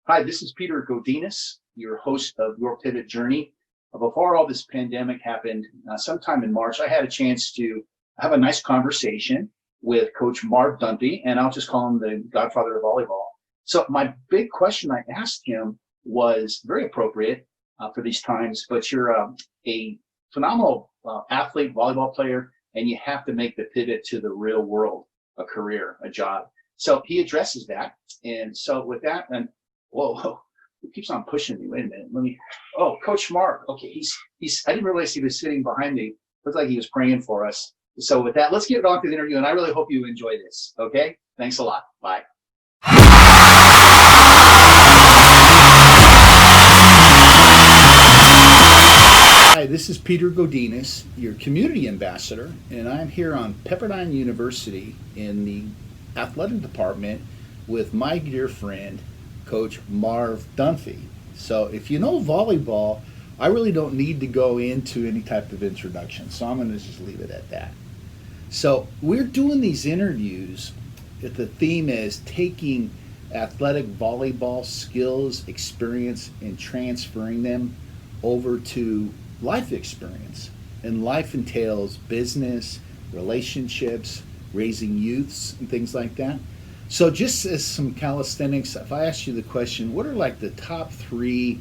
Hi, this is Peter GODINEZ, your host of Your Pivot Journey. Before all this pandemic happened, sometime in March, I had a chance to have a nice conversation with Coach Marv Dunphy, and I'll just call him the godfather of volleyball. So my big question I asked him was very appropriate for these times, but you're a phenomenal athlete, volleyball player, and you have to make the pivot to the real world, a career, a job. So he addresses that. And so with that, and whoa, he keeps on pushing me. Wait a minute. Coach Mark. Okay, I didn't realize he was sitting behind me. Looked like he was praying for us. So with that, let's get on to the interview, and I really hope you enjoy this. Okay? Thanks a lot. Bye. Hi, this is Peter GODINEZ, your community ambassador, and I'm here on Pepperdine University in the athletic department with my dear friend, Coach Marv Dunphy. So if you know volleyball, I really don't need to go into any type of introduction, so I'm going to just leave it at that. So we're doing these interviews, the theme is taking athletic volleyball skills, experience, and transferring them over to life experience. And life entails business, relationships, raising youths, and things like that. So just as some calisthenics, if I ask you the question, what are like the top 3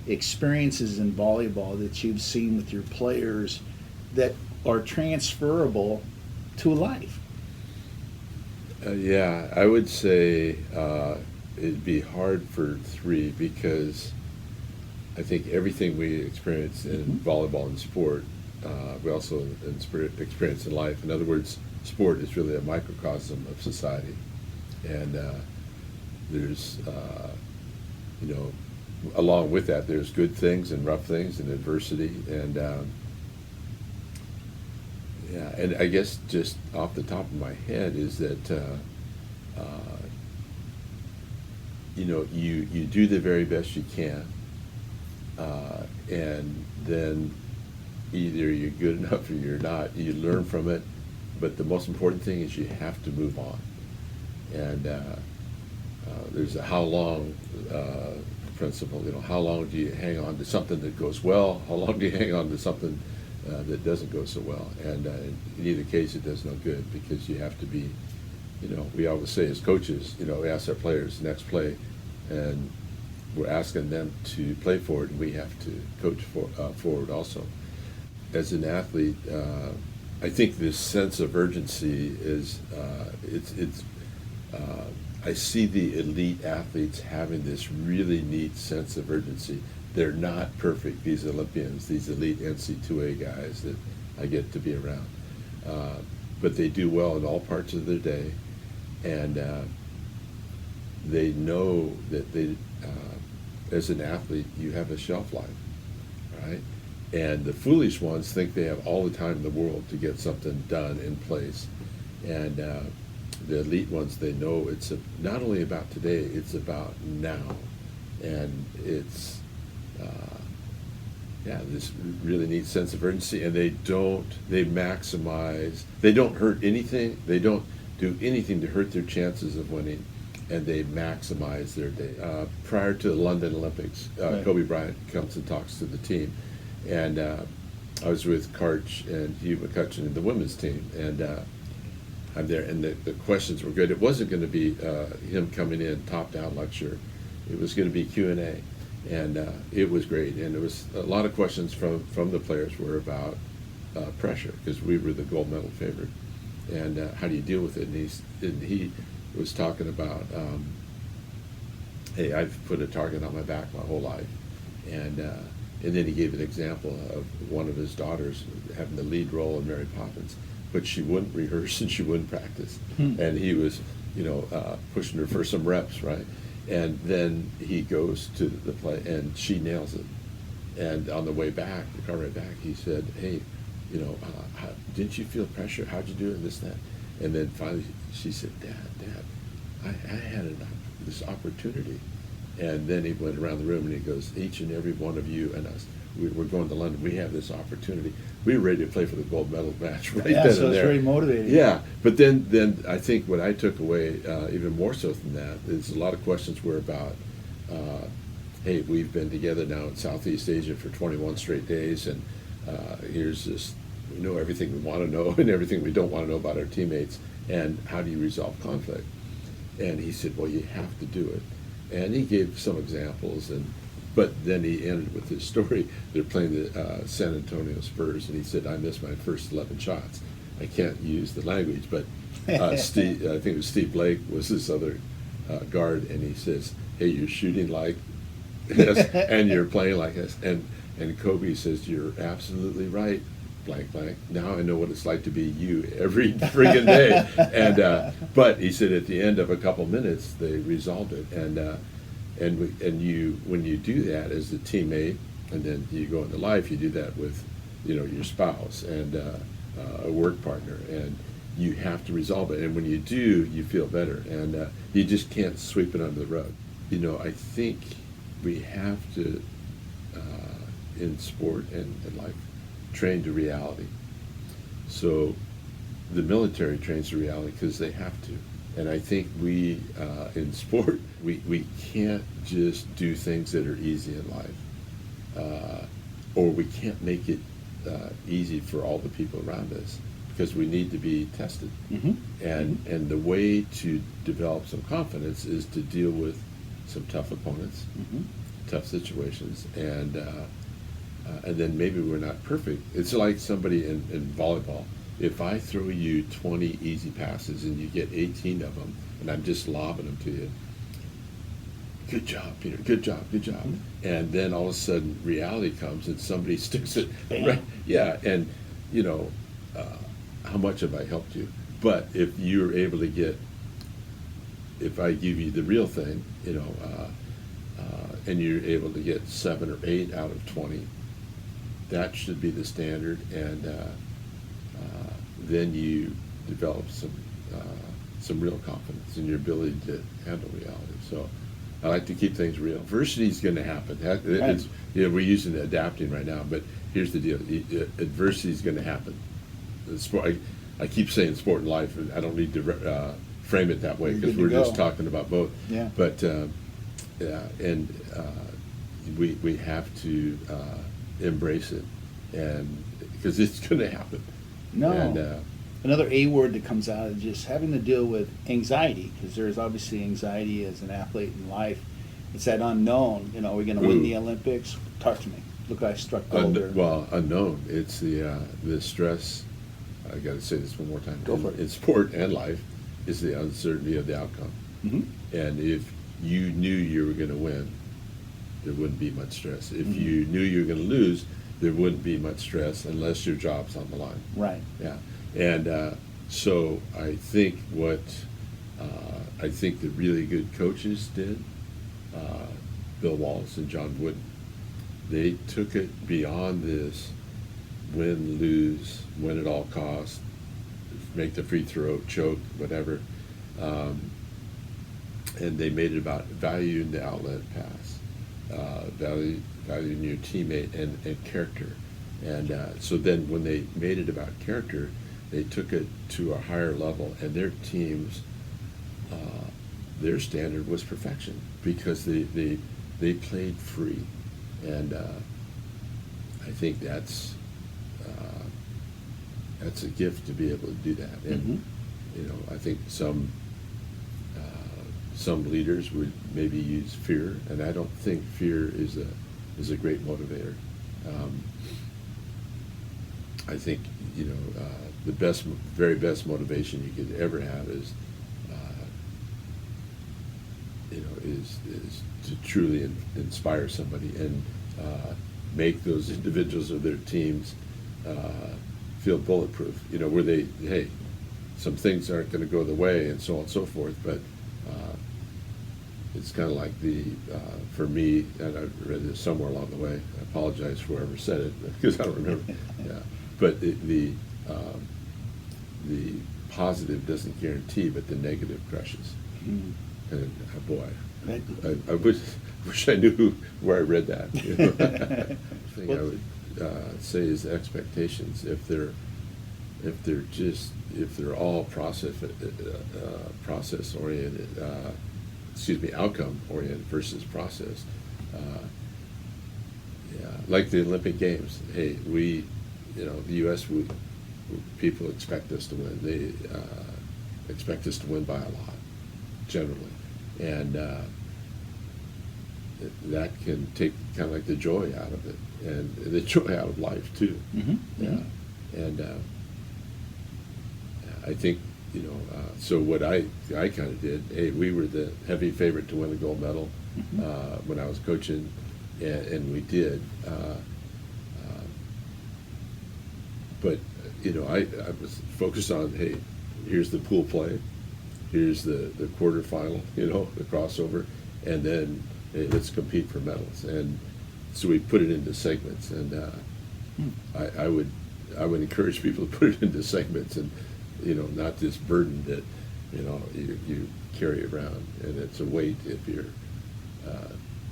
experiences in volleyball that you've seen with your players that are transferable to life? Yeah, I would say it'd be hard for 3 because I think everything we experience in volleyball and sport, we also experience in life. In other words, sport is really a microcosm of society. And there's, along with that, there's good things and rough things and adversity. And and I guess just off the top of my head is that, you do the very best you can. And then either you're good enough or you're not. You learn from it. But the most important thing is you have to move on. And there's a how long principle. How long do you hang on to something that goes well? How long do you hang on to something that doesn't go so well? And in either case, it does no good because you have to be, we always say as coaches, we ask our players next play, and we're asking them to play forward, and we have to coach forward also. As an athlete, I think this sense of urgency is I see the elite athletes having this really neat sense of urgency. They're not perfect, these Olympians, these elite NCAA guys that I get to be around. But they do well in all parts of their day, and they know that as an athlete, you have a shelf life, right? And the foolish ones think they have all the time in the world to get something done in place. And the elite ones, they know it's not only about today, it's about now. And it's, this really neat sense of urgency. And they maximize, they don't hurt anything, they don't do anything to hurt their chances of winning, and they maximize their day. Prior to the London Olympics, right. Kobe Bryant comes and talks to the team. And I was with Karch and Hugh McCutcheon in the women's team, and I'm there, and the questions were good. It wasn't going to be him coming in top-down lecture. It was going to be Q&A, and it was great. And there was a lot of questions from the players were about pressure, because we were the gold medal favorite, and how do you deal with it? And he was talking about, hey, I've put a target on my back my whole life, and then he gave an example of one of his daughters having the lead role in Mary Poppins, but she wouldn't rehearse and she wouldn't practice. And he was, pushing her for some reps, right? And then he goes to the play and she nails it. And on the way back, the car ride back, he said, hey, didn't you feel pressure? How'd you do it? This, that. And then finally she said, Dad, I had this opportunity. And then he went around the room and he goes, each and every one of you and us, we're going to London, we have this opportunity. We were ready to play for the gold medal match right then and there. So it's very motivating. Yeah, but then I think what I took away, even more so than that, is a lot of questions were about hey, we've been together now in Southeast Asia for 21 straight days, and here's this, we know everything we want to know and everything we don't want to know about our teammates, and how do you resolve conflict? And he said, well, you have to do it. And he gave some examples, but then he ended with this story. They're playing the San Antonio Spurs, and he said, I missed my first 11 shots. I can't use the language, but Steve, I think it was Steve Blake was this other guard, and he says, hey, you're shooting like this, and you're playing like this. And Kobe says, you're absolutely right, blank, blank. Now I know what it's like to be you every friggin' day. And but he said at the end of a couple minutes, they resolved it. And you, when you do that as a teammate, and then you go into life, you do that with, your spouse and a work partner, and you have to resolve it. And when you do, you feel better, and you just can't sweep it under the rug. I think we have to, in sport and life, train to reality. So the military trains to reality because they have to. And I think we, in sport, we can't just do things that are easy in life. Or we can't make it easy for all the people around us, because we need to be tested. Mm-hmm. And the way to develop some confidence is to deal with some tough opponents, Mm-hmm. tough situations, and then maybe we're not perfect. It's like somebody in volleyball. If I throw you 20 easy passes and you get 18 of them, and I'm just lobbing them to you, good job, Peter, good job, good job. Mm-hmm. And then all of a sudden reality comes and somebody sticks it. Bam. Right, yeah, and how much have I helped you? But if you're able to get, if I give you the real thing, and you're able to get 7 or 8 out of 20, that should be the standard, and then you develop some real confidence in your ability to handle reality. So I like to keep things real. Adversity is going to happen. It's, we're using adapting right now, but here's the deal: adversity is going to happen. I keep saying sport and life, and I don't need to frame it that way because we're just talking about both. Yeah. But we have to embrace it, and because it's going to happen. No. And, another A word that comes out is just having to deal with anxiety, because there's obviously anxiety as an athlete in life. It's that unknown. Are we going to win the Olympics? Talk to me. Look, I struck gold there. Well, unknown. It's the stress. I got to say this one more time. Go for it. In sport and life, is the uncertainty of the outcome. Mm-hmm. And if you knew you were going to win, there wouldn't be much stress. If Mm-hmm. you knew you were going to lose, there wouldn't be much stress unless your job's on the line. Right. Yeah. And so I think I think the really good coaches did, Bill Wallace and John Wooden, they took it beyond this win, lose, win at all costs, make the free throw, choke, whatever. And they made it about valuing the outlet pass, valuing your teammate and character. And so then when they made it about character, they took it to a higher level, and their teams, their standard was perfection, because they played free. And I think that's a gift to be able to do that. And I think some leaders would maybe use fear, and I don't think fear is a great motivator. I think the very best motivation you could ever have is to truly inspire somebody and make those individuals or their teams feel bulletproof. Where hey, some things aren't going to go the way, and so on and so forth. But it's kind of like for me, and I read this somewhere along the way. I apologize for whoever said it because I don't remember. Yeah, but the positive doesn't guarantee, but the negative crushes. Mm. And boy, I wish I knew where I read that. The thing I would say is expectations. If they're all process oriented, outcome oriented versus process. Yeah, like the Olympic Games. Hey, the U.S. People expect us to win. They expect us to win by a lot, generally, and that can take kind of like the joy out of it, and the joy out of life too. Mm-hmm. Yeah, and I think so what I kind of did. Hey, we were the heavy favorite to win a gold medal when I was coaching, and we did. But I was focused on, hey, here's the pool play, here's the quarterfinal, the crossover, and then hey, let's compete for medals. And so we put it into segments, and I would encourage people to put it into segments, and not this burden that you carry around, and it's a weight if you're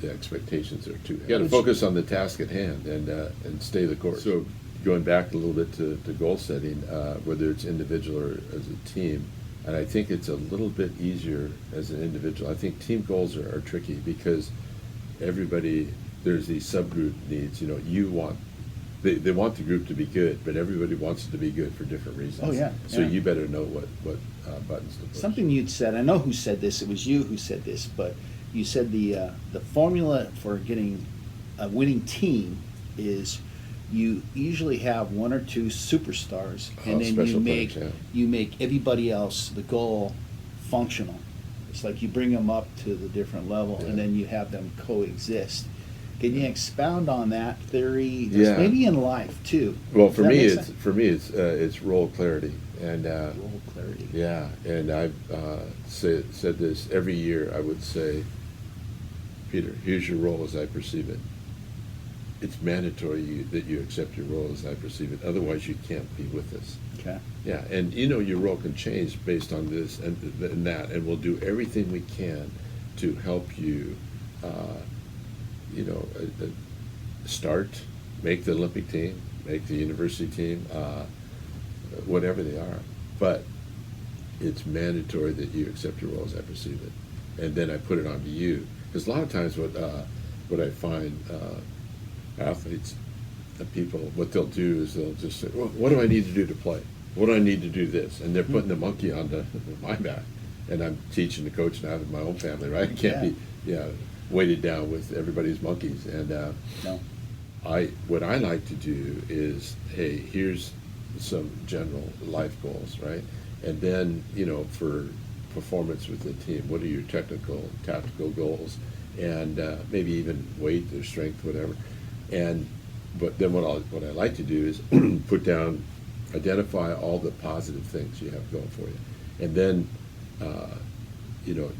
the expectations are too heavy. You got to focus on the task at hand and stay the course. So going back a little bit to goal setting, whether it's individual or as a team, and I think it's a little bit easier as an individual. I think team goals are tricky because everybody, there's these subgroup needs. They want the group to be good, but everybody wants it to be good for different reasons. Oh, yeah. So yeah. You better know what buttons to push. Something you'd said, I know who said this, it was you who said this, but you said the formula for getting a winning team is you usually have one or two superstars, and then you make everybody else, the goal, functional. It's like you bring them up to the different level, and then you have them coexist. Can you expound on that theory? Maybe in life too. Well, for me, it's role clarity and role clarity. Yeah, and I've said this every year. I would say, Peter, here's your role as I perceive it. It's mandatory that you accept your role as I perceive it. Otherwise, you can't be with us. Okay. Yeah, and your role can change based on this and that, and we'll do everything we can to help you. Start, make the Olympic team, make the university team, whatever they are. But it's mandatory that you accept your role as I perceive it, and then I put it onto you. Because a lot of times, what I find athletes, people, what they'll do is they'll just say, well, "What do I need to do to play? What do I need to do this?" And they're putting the monkey onto my back, and I'm teaching the coach now in my own family, right? It can't be, weighted down with everybody's monkeys. And no. What I like to do is, hey, here's some general life goals, right? And then, for performance with the team, what are your technical, tactical goals, and maybe even weight or strength, whatever. But then what I like to do is identify all the positive things you have going for you, and then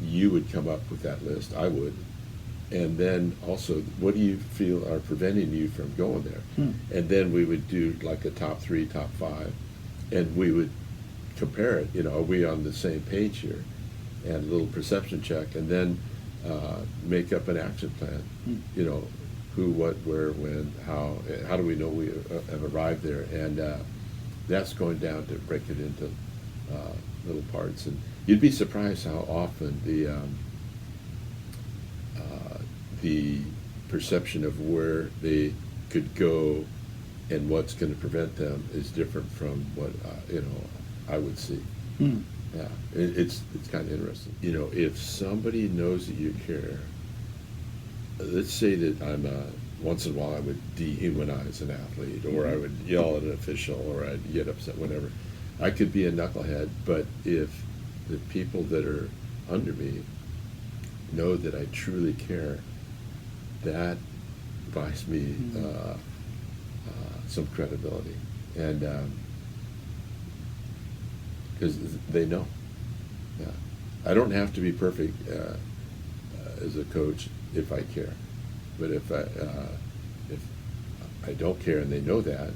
you would come up with that list. I would. And then also, what do you feel are preventing you from going there? And then we would do like a top 3, top 5, and we would compare it. Are we on the same page here? And a little perception check, and then make up an action plan. Who, what, where, when, how. How do we know we have arrived there? And that's going down to break it into little parts. And you'd be surprised how often the perception of where they could go and what's going to prevent them is different from what I would see. Yeah, it's kind of interesting. If somebody knows that you care, let's say that once in a while I would dehumanize an athlete, or I would yell at an official, or I'd get upset, whatever. I could be a knucklehead, but if the people that are under me know that I truly care, that buys me some credibility, and because they know. Yeah, I don't have to be perfect as a coach if I care, but if I don't care and they know that,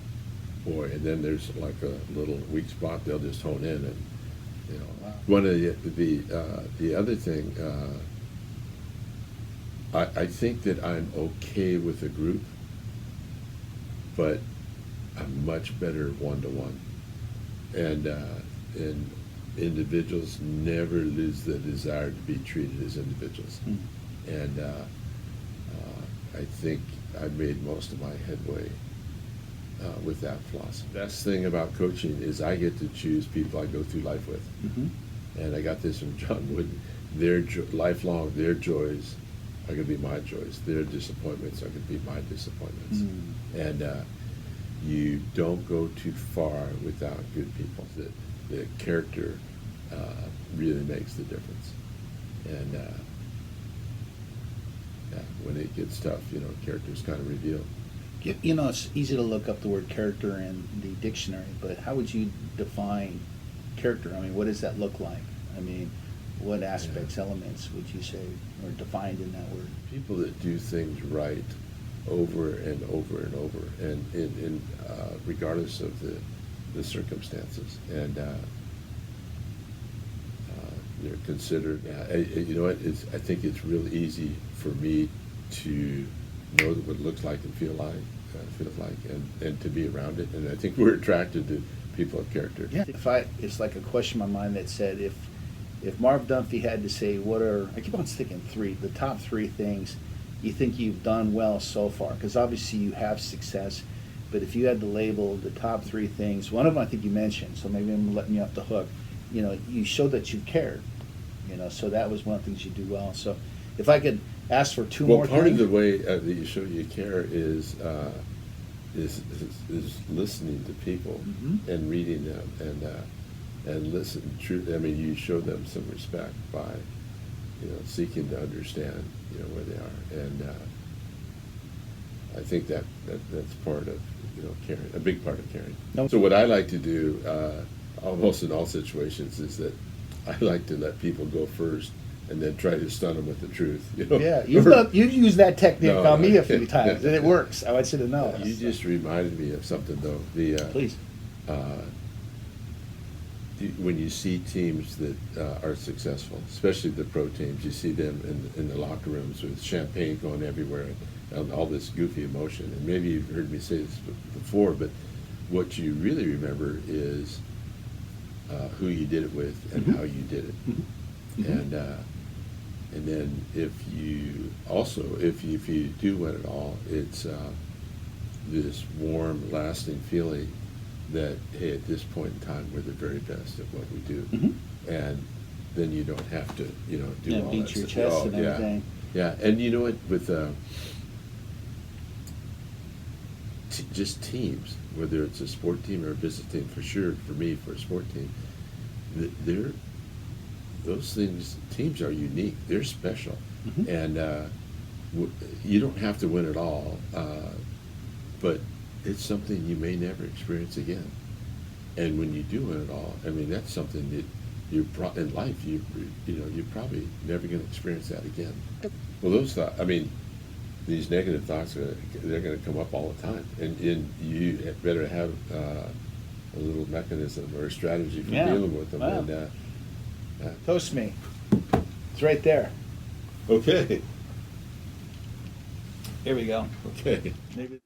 and then there's like a little weak spot, they'll just hone in, and Wow. One of the other thing. I think that I'm okay with a group, but I'm much better one-to-one. And individuals never lose the desire to be treated as individuals. And I think I've made most of my headway with that philosophy. The best thing about coaching is I get to choose people I go through life with. And I got this from John Wooden. Their lifelong, their joys are going to be my joys. Their disappointments are going to be my disappointments. And you don't go too far without good people. The character really makes the difference. And when it gets tough, character's kind of revealed. It's easy to look up the word character in the dictionary, but how would you define character? I mean, what does that look like? I mean, what aspects, elements would you say are defined in that word? People that do things right over and over and over, and regardless of the circumstances, and they're considered. You know what? I think it's really easy for me to know what it looks like and feels like, and to be around it. And I think we're attracted to people of character. Yeah. It's like a question in my mind that said, if Marv Dunphy had to say, I keep on thinking the top three things you think you've done well so far, because obviously you have success, but if you had to label the top three things, one of them I think you mentioned, so maybe I'm letting you off the hook. You showed that you cared, so that was one of the things you do well. So if I could ask for two more things. Well, part of the way that you show you care is listening to people and reading them and listen. I mean, you show them some respect by seeking to understand where they are, and I think that's part of caring, a big part of caring. No. So what I like to do almost in all situations is that I like to let people go first and then try to stun them with the truth. Yeah, you've used that technique on me a few times, and it works. I want you to know. You just reminded me of something, though. Please. When you see teams that are successful, especially the pro teams, you see them in the locker rooms with champagne going everywhere and all this goofy emotion. And maybe you've heard me say this before, but what you really remember is who you did it with and how you did it. And then if you do win it all, it's this warm, lasting feeling that, hey, at this point in time, we're the very best at what we do. And then you don't have to, do all beat that your stuff. chest and everything. Yeah, and you know what, with just teams, whether it's a sport team or a business team, for sure, for me, for a sport team, those teams are unique. They're special. And you don't have to win it all, but it's something you may never experience again. And when you do win it all, I mean, that's something that in life, you're probably never going to experience that again. Well, those thoughts, I mean, these negative thoughts, they're going to come up all the time. And you better have a little mechanism or a strategy for dealing with them. Wow. And, Toast me. It's right there. Okay. Here we go. Okay. Maybe.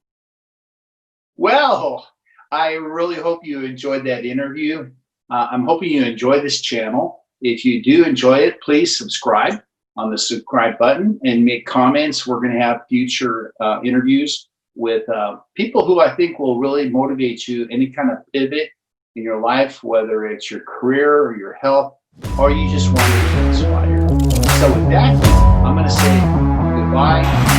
Well, I really hope you enjoyed that interview. I'm hoping you enjoy this channel. If you do enjoy it, please subscribe on the subscribe button and make comments. We're going to have future interviews with people who I think will really motivate you, any kind of pivot in your life, whether it's your career or your health, or you just want to be inspired. So with that, I'm going to say goodbye.